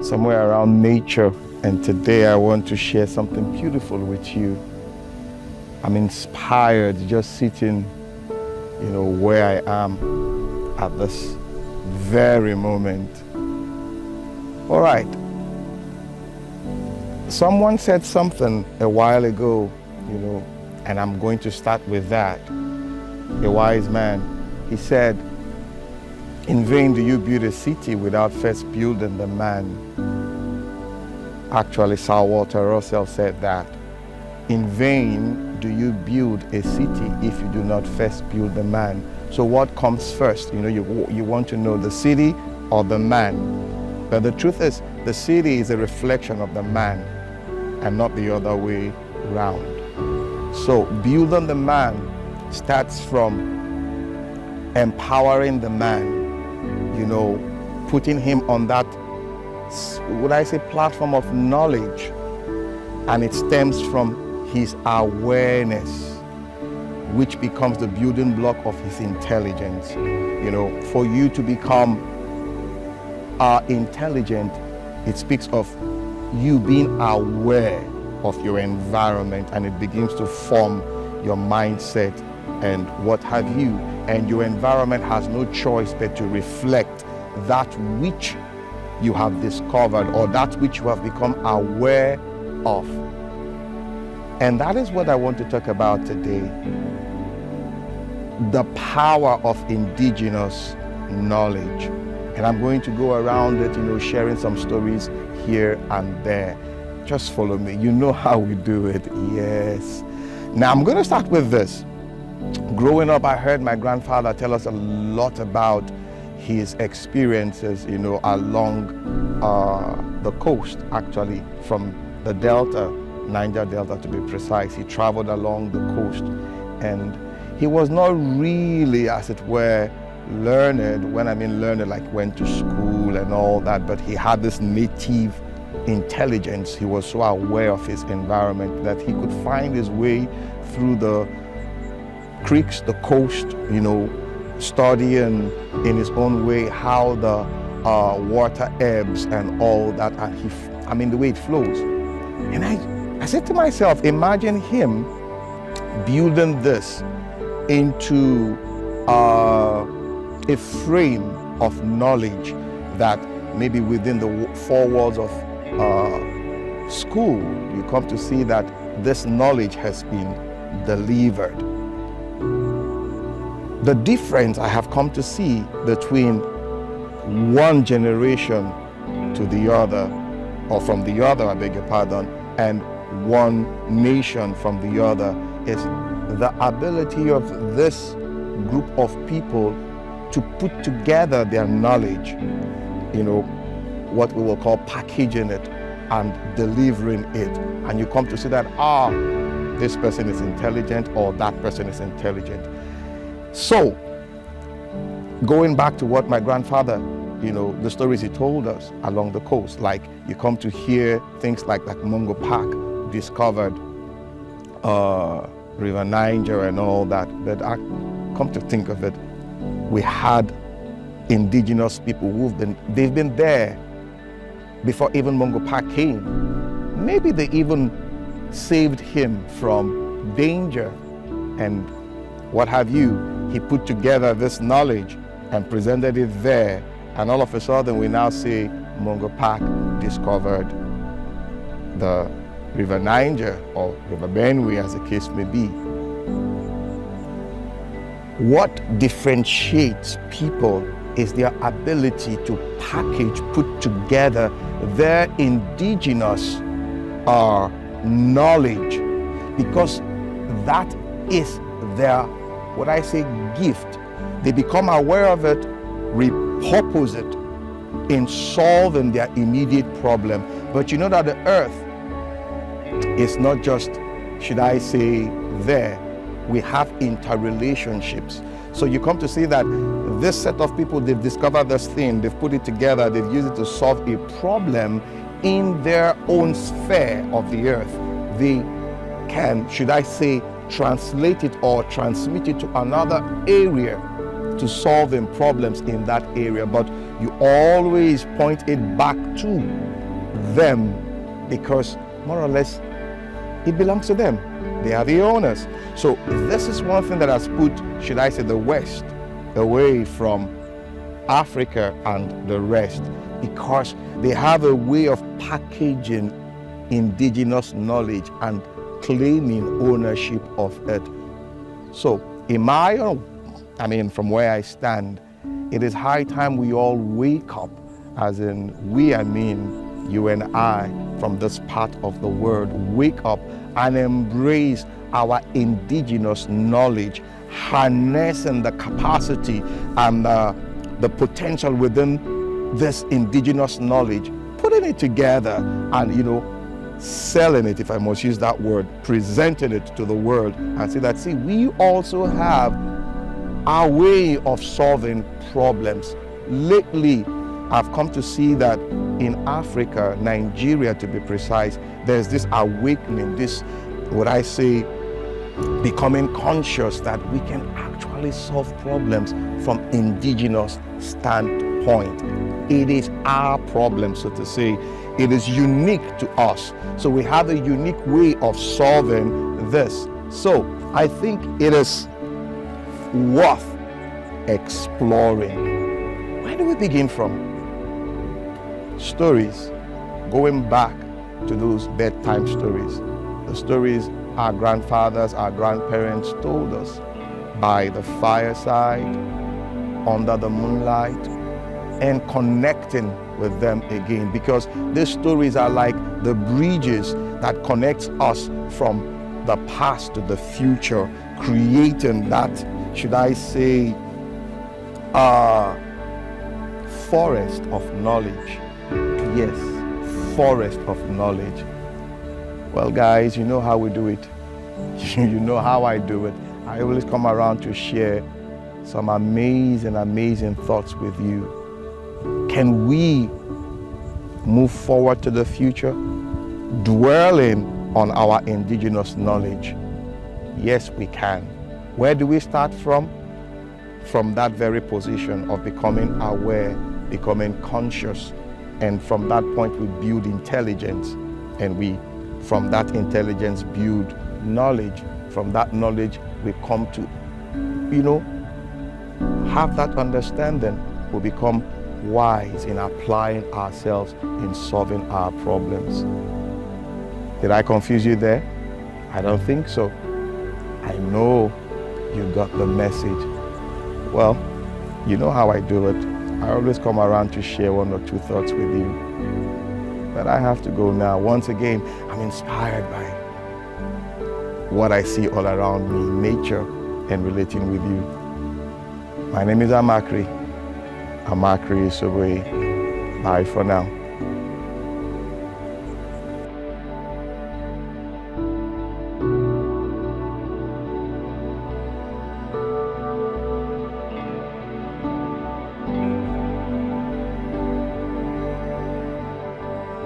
somewhere around nature, and today I want to share something beautiful with you. I'm inspired just sitting, where I am at this very moment. All right. Someone said something a while ago, and I'm going to start with that. A wise man, he said, "In vain do you build a city without first building the man." Actually, Sir Walter Russell said that. In vain do you build a city if you do not first build the man. So what comes first? You want to know the city or the man. But the truth is, the city is a reflection of the man and not the other way around. So building the man starts from empowering the man, putting him on that, platform of knowledge. And it stems from his awareness, which becomes the building block of his intelligence. For you to become intelligent, it speaks of you being aware of your environment, and it begins to form your mindset and what have you. And your environment has no choice but to reflect that which you have discovered or that which you have become aware of. And that is what I want to talk about today. The power of indigenous knowledge. And I'm going to go around it, sharing some stories here and there. Just follow me. You know how we do it. Yes. Now I'm going to start with this. Growing up, I heard my grandfather tell us a lot about his experiences, along the coast, actually, from the Delta, Niger Delta to be precise. He traveled along the coast, and he was not really, as it were, learned. When I mean learned, like went to school and all that, but he had this native intelligence. He was so aware of his environment that he could find his way through the creeks, the coast, studying in his own way how the water ebbs and all that, and the way it flows. And I said to myself, imagine him building this into a frame of knowledge that maybe within the four walls of school, you come to see that this knowledge has been delivered. The difference I have come to see between one generation to the other, or from the other, I beg your pardon, and one nation from the other, is the ability of this group of people to put together their knowledge, what we will call packaging it and delivering it. And you come to see that, this person is intelligent or that person is intelligent. So, going back to what my grandfather, the stories he told us along the coast, like you come to hear things like Mungo Park discovered River Niger and all that. But I come to think of it, we had indigenous people they've been there before even Mungo Park came. Maybe they even saved him from danger and what have you. He put together this knowledge and presented it there, and all of a sudden we now say Mungo Park discovered the River Niger or River Benue, as the case may be. What differentiates people is their ability to package, put together their indigenous knowledge, because that is their, gift. They become aware of it, repurpose it in solving their immediate problem. But you know that the earth is not just, there. We have interrelationships. So you come to see that this set of people, they've discovered this thing, they've put it together, they've used it to solve a problem in their own sphere of the earth. They can, translate it or transmit it to another area to solving problems in that area. But you always point it back to them, because more or less it belongs to them. They are the owners. So this is one thing that has put, should I say, the West away from Africa and the rest, because they have a way of packaging indigenous knowledge and claiming ownership of it. So from where I stand, it is high time we all wake up, as in we, I mean you and I, from this part of the world, wake up and embrace our indigenous knowledge, harnessing the capacity and the potential within this indigenous knowledge, putting it together and, selling it, if I must use that word, presenting it to the world and say that, see, we also have our way of solving problems. Lately, I've come to see that in Africa, Nigeria to be precise, there's this awakening, this, what I say, becoming conscious that we can actually solve problems from indigenous standpoint. It is our problem, so to say. It is unique to us. So we have a unique way of solving this. So I think it is worth exploring. Where do we begin from? Stories, going back to those bedtime stories, the stories our grandfathers, our grandparents told us by the fireside, under the moonlight, and connecting with them again, because these stories are like the bridges that connects us from the past to the future, creating that, should I say, forest of knowledge. Yes, forest of knowledge. Well, guys, you know how we do it. You know how I do it. I always come around to share some amazing thoughts with you. Can we move forward to the future, dwelling on our indigenous knowledge? Yes, we can. Where do we start from? From that very position of becoming aware, becoming conscious. And from that point, we build intelligence. And we, from that intelligence, build knowledge. From that knowledge, we come to, have that understanding. We become wise in applying ourselves in solving our problems. Did I confuse you there? I don't think so. I know you got the message. Well, you know how I do it. I always come around to share one or two thoughts with you. But I have to go now. Once again, I'm inspired by what I see all around me, nature, and relating with you. My name is Amachree. Amachree Isoboye. Bye for now.